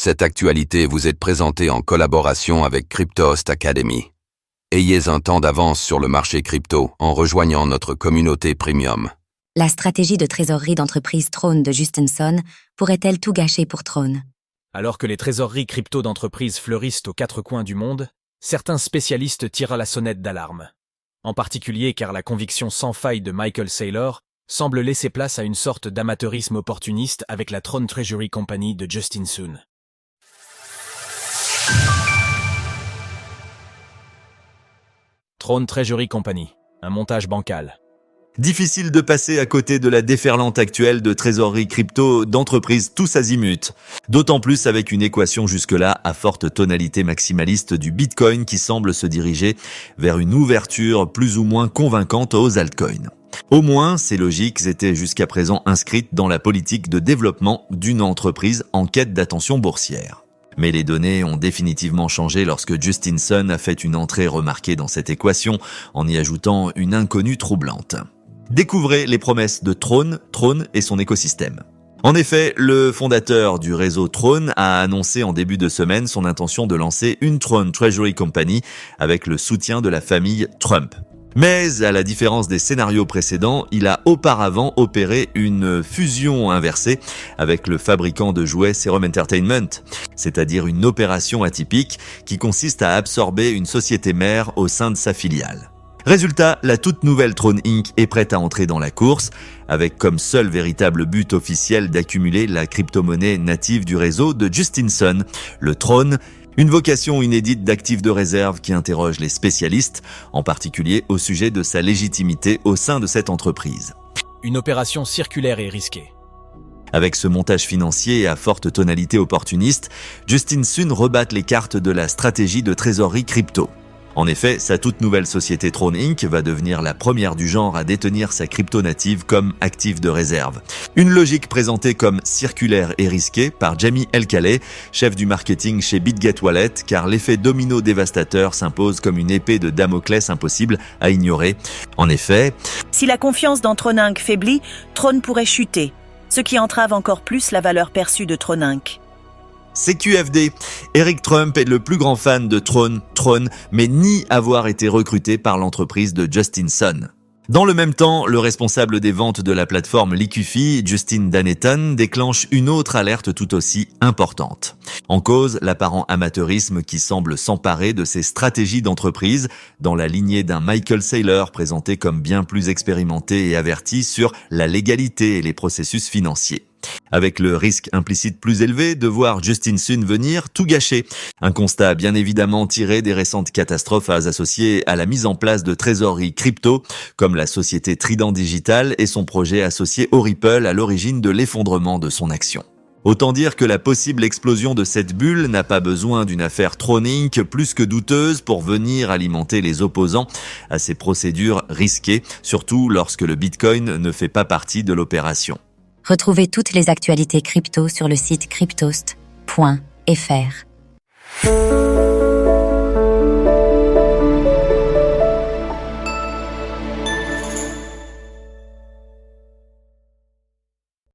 Cette actualité vous est présentée en collaboration avec Cryptost Academy. Ayez un temps d'avance sur le marché crypto en rejoignant notre communauté premium. La stratégie de trésorerie d'entreprise Throne de Justin Sun pourrait-elle tout gâcher pour Throne? Alors que les trésoreries crypto d'entreprises fleurissent aux quatre coins du monde, certains spécialistes tirent la sonnette d'alarme. En particulier car la conviction sans faille de Michael Saylor semble laisser place à une sorte d'amateurisme opportuniste avec la Throne Treasury Company de Justin Sun. Throne Treasury Company, un montage bancal. Difficile de passer à côté de la déferlante actuelle de trésorerie crypto d'entreprises tous azimuts. D'autant plus avec une équation jusque-là à forte tonalité maximaliste du Bitcoin qui semble se diriger vers une ouverture plus ou moins convaincante aux altcoins. Au moins, ces logiques étaient jusqu'à présent inscrites dans la politique de développement d'une entreprise en quête d'attention boursière. Mais les données ont définitivement changé lorsque Justin Sun a fait une entrée remarquée dans cette équation en y ajoutant une inconnue troublante. Découvrez les promesses de Throne et son écosystème. En effet, le fondateur du réseau Throne a annoncé en début de semaine son intention de lancer une Throne Treasury Company avec le soutien de la famille Trump. Mais, à la différence des scénarios précédents, il a auparavant opéré une fusion inversée avec le fabricant de jouets Serum Entertainment, c'est-à-dire une opération atypique qui consiste à absorber une société mère au sein de sa filiale. Résultat, la toute nouvelle Throne Inc. est prête à entrer dans la course, avec comme seul véritable but officiel d'accumuler la crypto-monnaie native du réseau de Justin Sun, le Throne, une vocation inédite d'actifs de réserve qui interroge les spécialistes, en particulier au sujet de sa légitimité au sein de cette entreprise. Une opération circulaire et risquée. Avec ce montage financier à forte tonalité opportuniste, Justin Sun rebat les cartes de la stratégie de trésorerie crypto. En effet, sa toute nouvelle société Throne Inc. va devenir la première du genre à détenir sa crypto native comme actif de réserve. Une logique présentée comme circulaire et risquée par Jamie Elkaleh, chef du marketing chez BitGet Wallet, car l'effet domino dévastateur s'impose comme une épée de Damoclès impossible à ignorer. En effet, si la confiance dans Throne Inc. faiblit, Throne pourrait chuter, ce qui entrave encore plus la valeur perçue de Throne Inc. CQFD. Eric Trump est le plus grand fan de Throne, mais nie avoir été recruté par l'entreprise de Justin Sun. Dans le même temps, le responsable des ventes de la plateforme Liquify, Justin Danetton, déclenche une autre alerte tout aussi importante. En cause, l'apparent amateurisme qui semble s'emparer de ces stratégies d'entreprise, dans la lignée d'un Michael Saylor présenté comme bien plus expérimenté et averti sur la légalité et les processus financiers. Avec le risque implicite plus élevé de voir Justin Sun venir tout gâcher. Un constat bien évidemment tiré des récentes catastrophes associées à la mise en place de trésoreries crypto, comme la société Trident Digital et son projet associé au Ripple à l'origine de l'effondrement de son action. Autant dire que la possible explosion de cette bulle n'a pas besoin d'une affaire Throne Inc. plus que douteuse pour venir alimenter les opposants à ces procédures risquées, surtout lorsque le Bitcoin ne fait pas partie de l'opération. Retrouvez toutes les actualités crypto sur le site cryptost.fr.